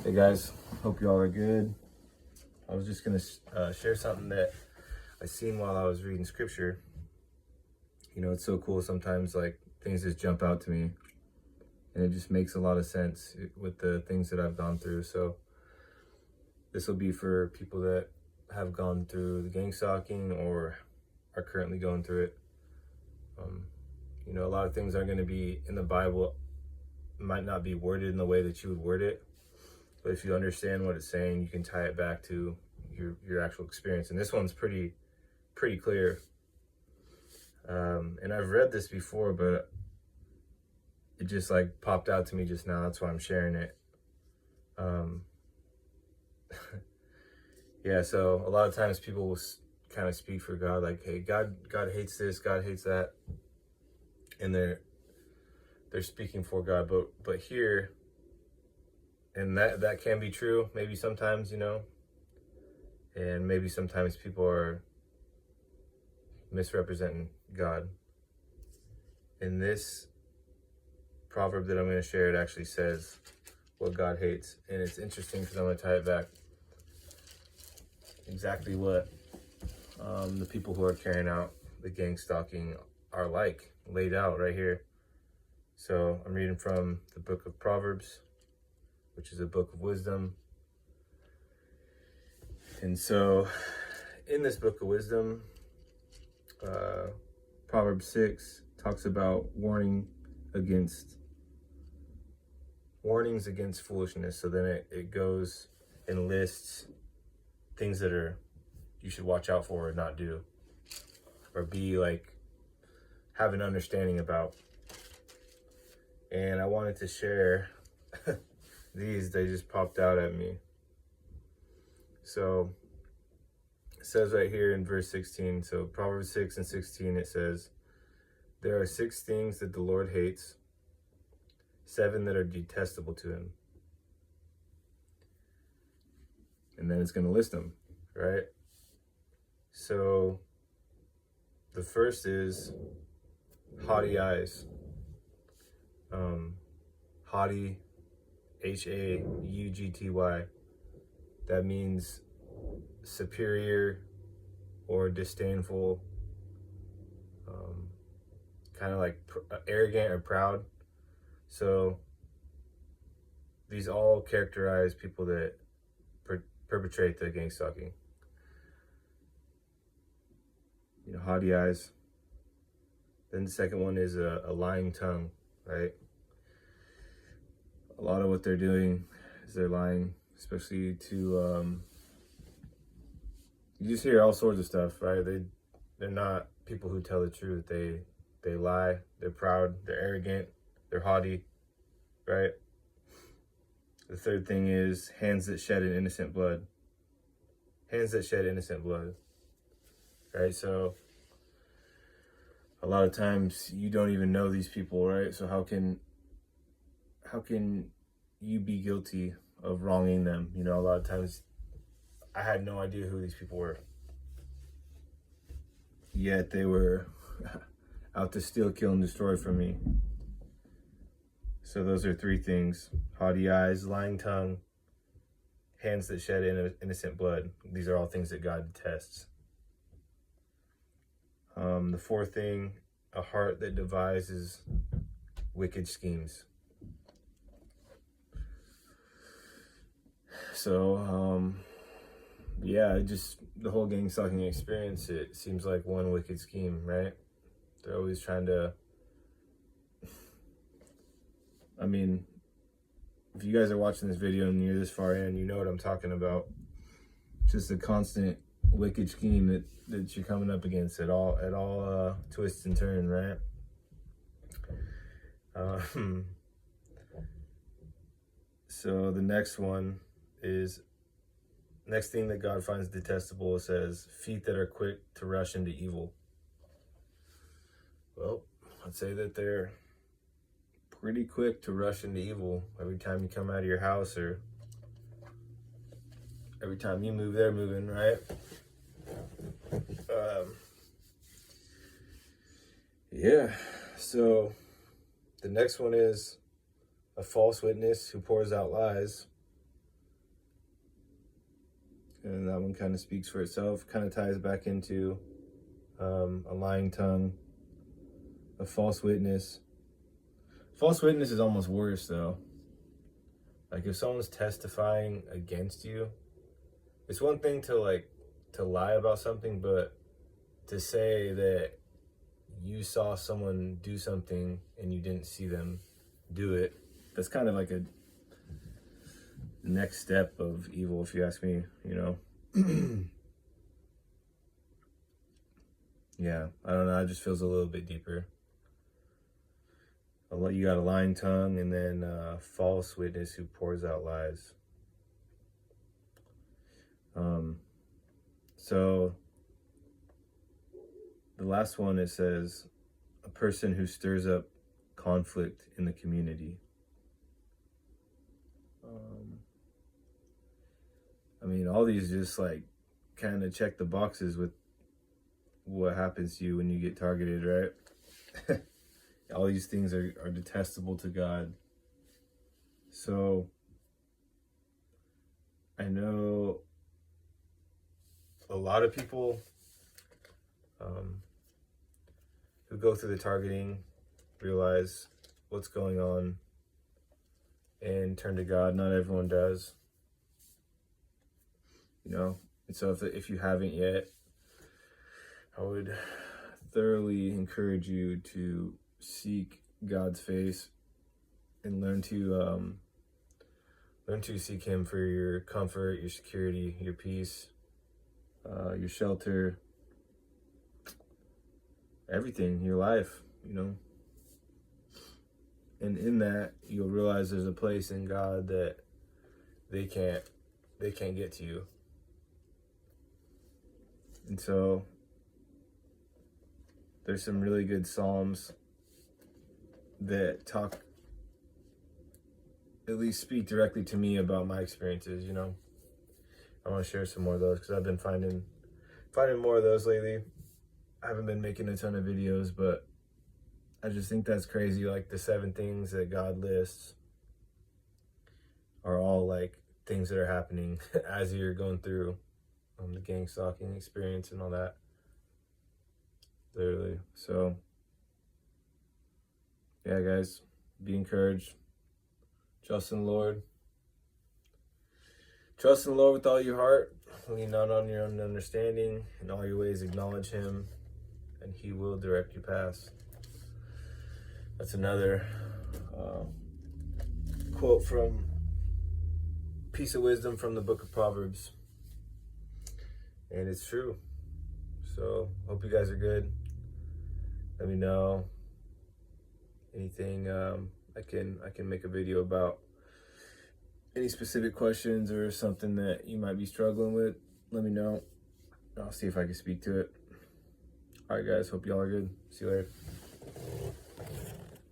Hey guys, hope you all are good. I was just gonna share something that I seen while I was reading scripture. You know, it's so cool sometimes, like things just jump out to me and it just makes a lot of sense with the things that I've gone through. So this will be for people that have gone through the gang stalking or are currently going through it. You know, a lot of things are going to be in the Bible, might not be worded in the way that you would word it, but if you understand what it's saying, you can tie it back to your actual experience. And this one's pretty clear. And I've read this before, but it just like popped out to me just now. That's why I'm sharing it. Yeah, so a lot of times people will kind of speak for God, like, hey, God hates this, God hates that. And they're speaking for God, but here, and that can be true, maybe sometimes, you know, and maybe sometimes people are misrepresenting God. In this proverb that I'm going to share, it actually says what God hates, and it's interesting because I'm going to tie it back exactly what the people who are carrying out the gang stalking are like, laid out right here. So I'm reading from the book of Proverbs, which is a book of wisdom. And so in this book of wisdom, Proverbs 6 talks about warnings against foolishness. So then it goes and lists things that you should watch out for or not do, or be like, have an understanding about. And I wanted to share these, they just popped out at me. So it says right here in verse 16, so Proverbs 6 and 16, it says, there are 6 things that the Lord hates, 7 that are detestable to him. And then it's going to list them, right? So the first is haughty eyes. Haughty, Haugty. That means superior or disdainful, kind of like arrogant or proud. So these all characterize people that perpetrate the gang stalking. You know, haughty eyes. Then the second one is a lying tongue, right? A lot of what they're doing is they're lying, especially to, you just hear all sorts of stuff, right? They're not people who tell the truth. They lie, they're proud, they're arrogant, they're haughty, right? The third thing is hands that shed an innocent blood. Hands that shed innocent blood, right? So a lot of times you don't even know these people, right? So how can you be guilty of wronging them? You know, a lot of times I had no idea who these people were, yet they were out to steal, kill, and destroy from me. So those are 3 things: haughty eyes, lying tongue, hands that shed innocent blood. These are all things that God detests. The 4th thing, a heart that devises wicked schemes. So, yeah, just the whole gang stalking experience, it seems like one wicked scheme, right? They're always trying to, I mean, if you guys are watching this video and you're this far in, you know what I'm talking about. Just a constant wicked scheme that you're coming up against at all twists and turns, right? So the next one is, next thing that God finds detestable, it says feet that are quick to rush into evil. Well, I'd say that they're pretty quick to rush into evil. Every time you come out of your house, or every time you move, they're moving, right? Yeah, so the next one is a false witness who pours out lies. and that one kind of speaks for itself. Kind of ties back into a lying tongue, a false witness. False witness is almost worse though. Like if someone's testifying against you, it's one thing to lie about something, but to say that you saw someone do something and you didn't see them do it, that's kind of like a next step of evil, if you ask me, you know. Yeah, I don't know, it just feels a little bit deeper. You got a lying tongue, and then a false witness who pours out lies. So the last one, it says a person who stirs up conflict in the community. I mean, all these just like kind of check the boxes with what happens to you when you get targeted, right? All these things are detestable to God. So I know a lot of people who go through the targeting realize what's going on and turn to God. Not everyone does, you know. And so if you haven't yet, I would thoroughly encourage you to seek God's face and learn to seek Him for your comfort, your security, your peace, your shelter, everything, your life, you know. And in that, you'll realize there's a place in God that they can't get to you. And so there's some really good Psalms that talk, at least speak directly to me about my experiences, you know. I want to share some more of those because I've been finding more of those lately. I haven't been making a ton of videos, but I just think that's crazy. Like the 7 things that God lists are all like things that are happening as you're going through the gang stalking experience and all that. Literally. So yeah, guys, be encouraged. Trust in the Lord. Trust in the Lord with all your heart. Lean not on your own understanding. In all your ways acknowledge Him, and He will direct your paths. That's another quote from piece of wisdom from the book of Proverbs. And it's true. So hope you guys are good. Let me know anything I can make a video about. Any specific questions or something that you might be struggling with, let me know. I'll see if I can speak to it. All right, guys. Hope y'all are good. See you later.